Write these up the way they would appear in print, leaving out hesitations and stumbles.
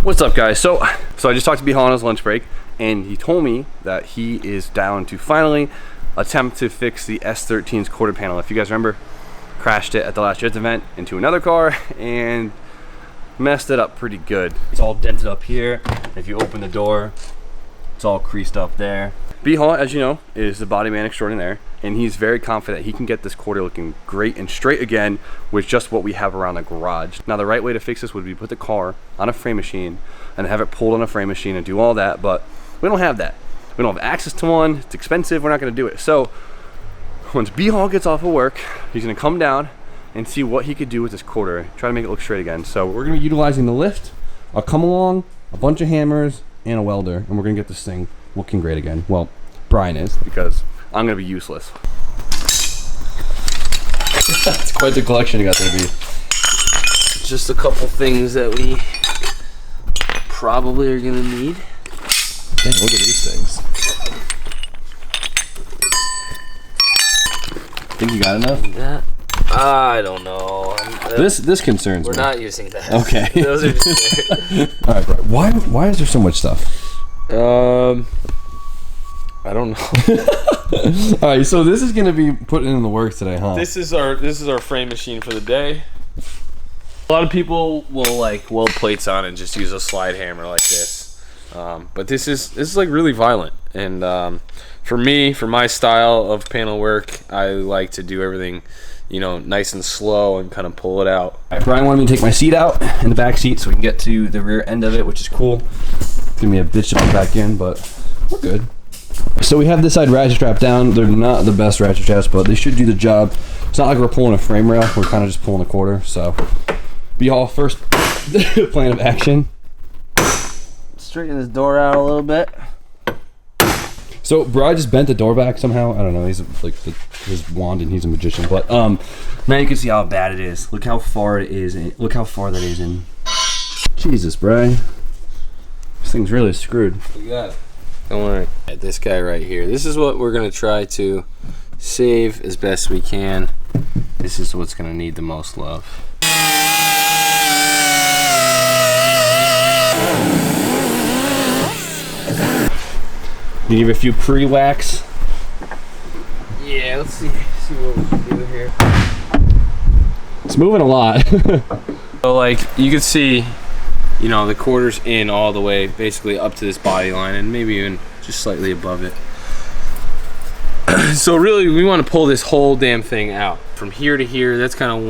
What's up, guys? So I just talked to B-Hall on his lunch break, and he told me that he is down to finally attempt to fix the S13's quarter panel. If you guys remember, crashed it at the last year's event into another car and messed it up pretty good. It's all dented up here. If you open the door, it's all creased up there. B-Hall, as you know, is the body man extraordinaire, and he's very confident he can get this quarter looking great and straight again with just what we have around the garage. Now, the right way to fix this would be put the car on a frame machine and have it pulled on a frame machine and do all that, but we don't have that. We don't have access to one. It's expensive. We're not going to do it. So once B-Hall gets off of work, he's going to come down and see what he could do with this quarter, try to make it look straight again. So we're going to be utilizing the lift, a come along, a bunch of hammers, and a welder, and we're going to get this thing looking great again. Well, Brian is, because I'm going to be useless. It's quite the collection you got there, B. Just a couple things that we probably are going to need. Dang, look at these things. Think you got enough? That, I don't know. This concerns me. We're not using that. Okay. Those are just all right, bro. Why is there so much stuff? I don't know. All right, so this is gonna be put in the works today, huh? This is our frame machine for the day. A lot of people will like weld plates on and just use a slide hammer like this, but this is like really violent. And for me, for my style of panel work, I like to do everything, you know, nice and slow and kind of pull it out. All right, Brian wanted me to take my seat out in the back seat so we can get to the rear end of it, which is cool. It's gonna be a bitch to put back in, but we're good. So we have this side ratchet strap down. They're not the best ratchet straps, but they should do the job. It's not like we're pulling a frame rail. We're kind of just pulling a quarter. So B-Hall, first plan of action. straighten this door out a little bit. So Brian just bent the door back somehow. I don't know. He's like his wand, and he's a magician. But now you can see how bad it is. Look how far it is. Look how far that is in. Jesus, Brian. This thing's really screwed. You got it. Don't worry. This guy right here. This is what we're gonna try to save as best we can. This is what's gonna need the most love. You give it a few pre-wax. Yeah, let's see what we can do here. It's moving a lot. So like you can see, you know, the quarter's in all the way basically up to this body line and maybe even just slightly above it. So really we want to pull this whole damn thing out from here to here. That's kind of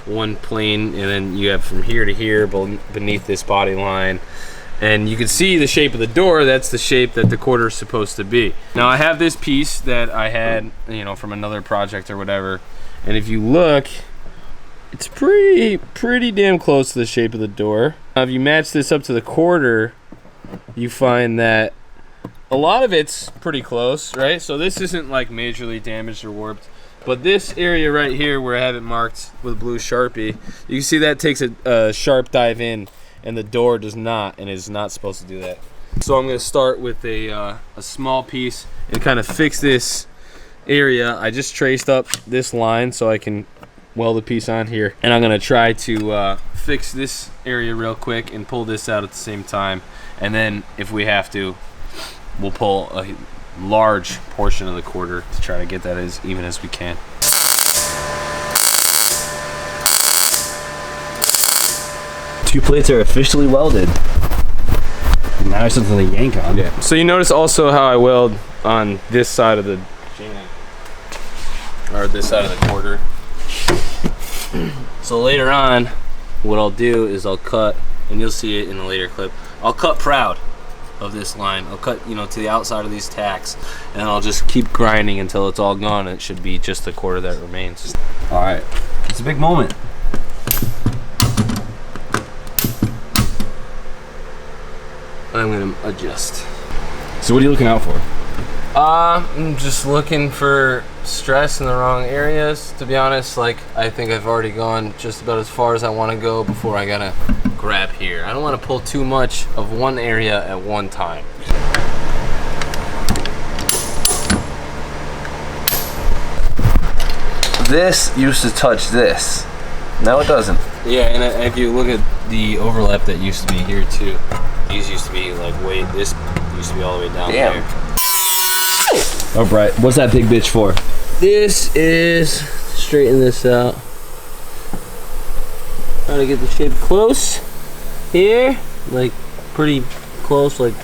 one plane, and then you have from here to here beneath this body line. And you can see the shape of the door. That's the shape that the quarter is supposed to be. Now I have this piece that I had, you know, from another project or whatever, and if you look, it's pretty damn close to the shape of the door. Now, if you match this up to the quarter, you find that a lot of it's pretty close, right? So this isn't like majorly damaged or warped, but this area right here where I have it marked with blue Sharpie, you can see that takes a sharp dive in, and the door does not, and is not supposed to do that. So I'm going to start with a small piece and kind of fix this area. I just traced up this line so I can weld a piece on here, and I'm going to try to fix this area real quick and pull this out at the same time, and then if we have to, we'll pull a large portion of the quarter to try to get that as even as we can. Two plates are officially welded. And now there's something to yank on. Yeah. So you notice also how I weld on this side of the chain, or this side of the quarter. So later on, what I'll do is I'll cut, and you'll see it in a later clip, I'll cut proud of this line. I'll cut, you know, to the outside of these tacks, and I'll just keep grinding until it's all gone. It should be just the quarter that remains. All right, it's a big moment. I'm gonna adjust. So what are you looking out for? I'm just looking for stress in the wrong areas, to be honest. Like, I think I've already gone just about as far as I want to go before I gotta grab here. I don't want to pull too much of one area at one time. This used to touch this. No, it doesn't. Yeah, and if you look at the overlap that used to be here too, these used to be like this used to be all the way down there. Oh, Bright, what's that big bitch for? This is straighten this out. Try to get the shape close here, like pretty close, like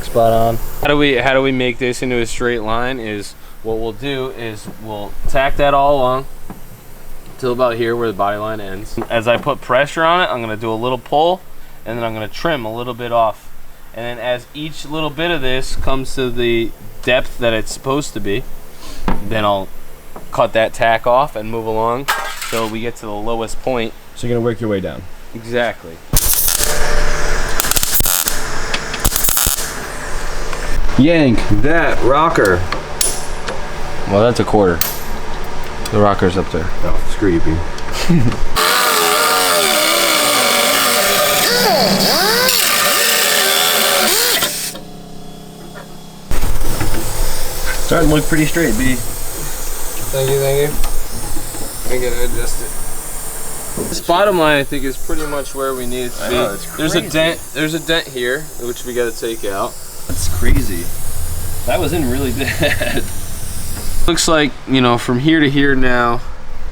spot on. How do we make this into a straight line? Is what we'll do is we'll tack that all along till about here where the body line ends. As I put pressure on it, I'm gonna do a little pull, and then I'm gonna trim a little bit off. And then as each little bit of this comes to the depth that it's supposed to be, then I'll cut that tack off and move along till we get to the lowest point. So you're gonna work your way down. Exactly. Yank that rocker. Well, that's a quarter. The rocker's up there. Oh, screw you, B. Starting to look pretty straight, B. Thank you, thank you. I gotta adjust it. This bottom line, I think, is pretty much where we need it to be. know, it's There's a crazy. dent. There's a dent here, which we got to take out. That's crazy. That was in really bad. Looks like, you know, from here to here now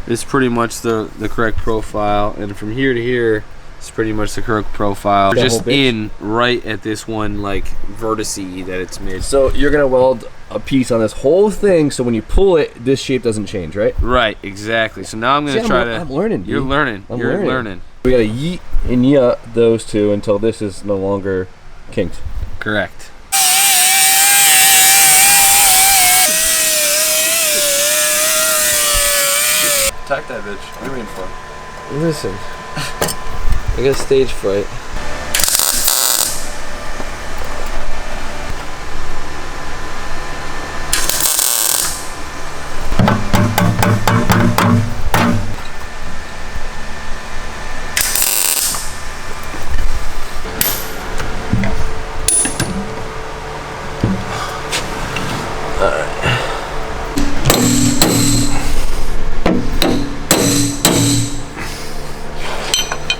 is pretty much the correct profile, and from here to here is pretty much the correct profile. We're just in right at this one like vertice that it's made. So you're gonna weld a piece on this whole thing, so when you pull it, this shape doesn't change, right? Right, exactly. So now I'm gonna try to. I'm learning. You're B. learning. I'm You're learning. We gotta yeet and yut those two until this is no longer kinked. Correct. Attack that bitch. What are you waiting for? Listen, I got stage fright.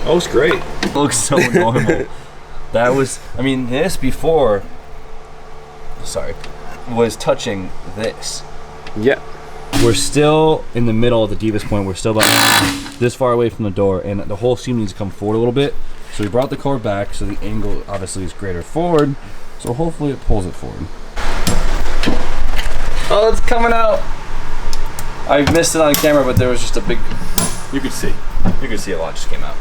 Oh, it's great. It looks so normal. That was, I mean, this before, sorry, was touching this. Yeah. We're still in the middle of the deepest point. We're still about this far away from the door, and the whole seam needs to come forward a little bit. So we brought the core back, so the angle obviously is greater forward. So hopefully it pulls it forward. Oh, it's coming out. I missed it on camera, but there was just a big, you could see a lot just came out.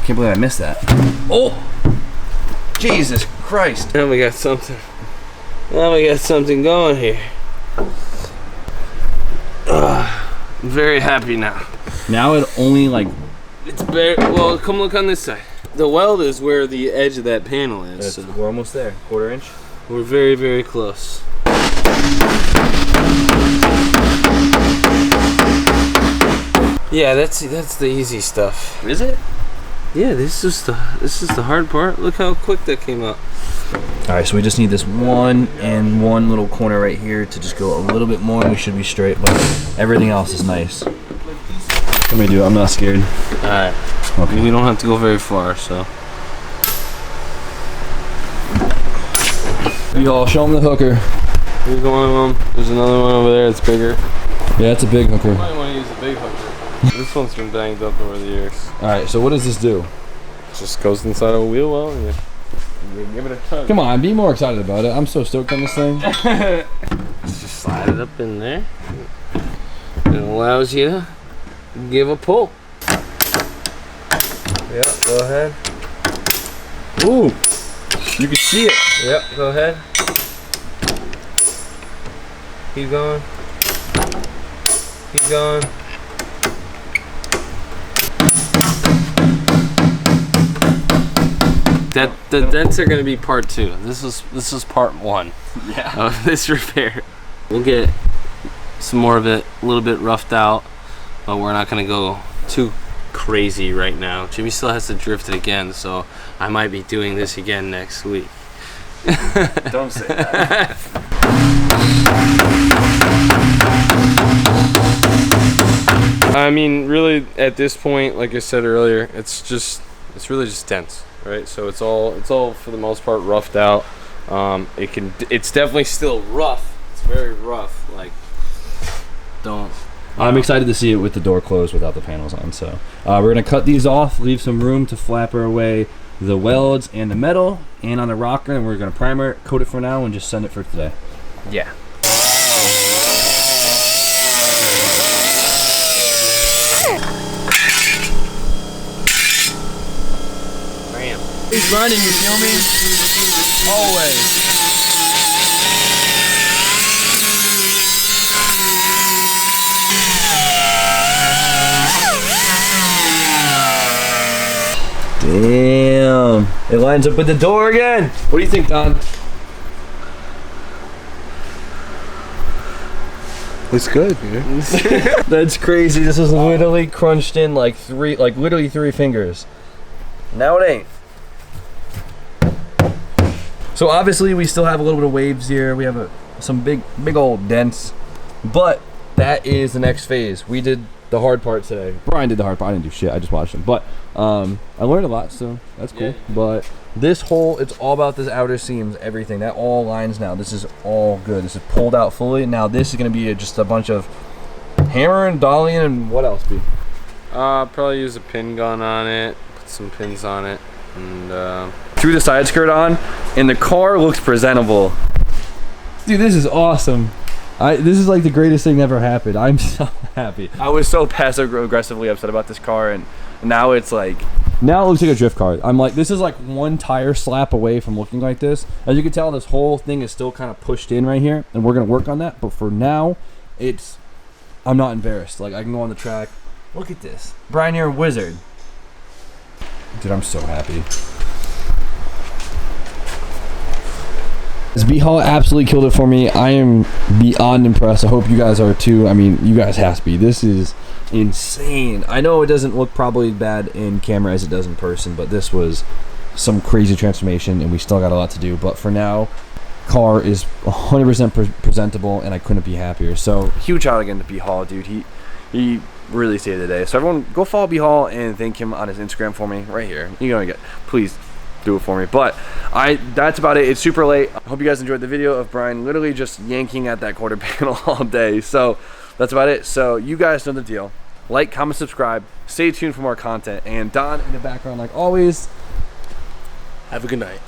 Can't believe I missed that. Oh! Jesus Christ. Now we got something. Now we got something going here. I'm very happy now. Now it only like... It's bare. Well, come look on this side. The weld is where the edge of that panel is. So We're almost there. Quarter inch. we're very, very close. Yeah, that's the easy stuff. Is it? Yeah, this is the hard part. Look how quick that came out. Alright, so we just need this one and one little corner right here to just go a little bit more and we should be straight, but everything else is nice. Let me do it. I'm not scared. All right. Okay. We don't have to go very far, so. Y'all, show them the hooker. Here's one of them. There's another one over there. It's bigger. Yeah, it's a big hooker. Might want to use a big hooker. This one's been banged up over the years. Alright, so what does this do? Just goes inside of a wheel well and you give it a tug. Come on, be more excited about it. I'm so stoked on this thing. Just slide it up in there. It allows you to give a pull. Yeah, go ahead. Ooh, you can see it. Yep, go ahead. Keep going. Keep going. The dents are gonna be part 2. This is part 1 Yeah. of this repair. We'll get some more of it a little bit roughed out, but we're not gonna go too crazy right now. Jimmy still has to drift it again, so I might be doing this again next week. Don't say that. I mean, really, at this point, like I said earlier, it's really just dents, right? So it's all for the most part roughed out. It's definitely still rough. It's very rough. Like, I'm excited to see it with the door closed without the panels on. So we're gonna cut these off, leave some room to flapper away the welds and the metal, and on the rocker, and we're gonna primer it, coat it for now, and just send it for today. yeah. He's running, you feel me? Always. Damn. It lines up with the door again. What do you think, Don? Looks good, dude. That's crazy. This was literally crunched in like literally three fingers. Now it ain't. So obviously we still have a little bit of waves here. We have some big old dents, but that is the next phase. We did the hard part today. Brian did the hard part. I didn't do shit. I just watched him. But I learned a lot, so that's cool. Yeah. But this hole, it's all about this outer seams, everything. That all lines now. This is all good. This is pulled out fully. Now this is gonna be just a bunch of hammering, dollying, and what else, B? Probably use a pin gun on it. Put some pins on it, and Threw the side skirt on, and the car looks presentable. Dude, this is awesome. This is like the greatest thing that ever happened. I'm so happy. I was so passive aggressively upset about this car, and now it's like, now it looks like a drift car. I'm like, this is like one tire slap away from looking like this. As you can tell, this whole thing is still kind of pushed in right here, and we're gonna work on that. But for now, I'm not embarrassed. Like, I can go on the track. Look at this, Brian, you're a wizard. Dude, I'm so happy. This B-Haul absolutely killed it for me. I am beyond impressed. I hope you guys are too. I mean, you guys have to be. This is insane. I know it doesn't look probably bad in camera as it does in person, but this was some crazy transformation, and we still got a lot to do. But for now, car is 100% presentable, and I couldn't be happier. So huge shout out again to B-Haul, dude. He really saved the day. So everyone, go follow B-Haul and thank him on his Instagram for me right here. You're gonna get, please do it for me. But that's about it. It's super late. I hope you guys enjoyed the video of Brian literally just yanking at that quarter panel all day. So that's about it. So you guys know the deal. Like, comment, subscribe. Stay tuned for more content. And Don in the background, like always. Have a good night.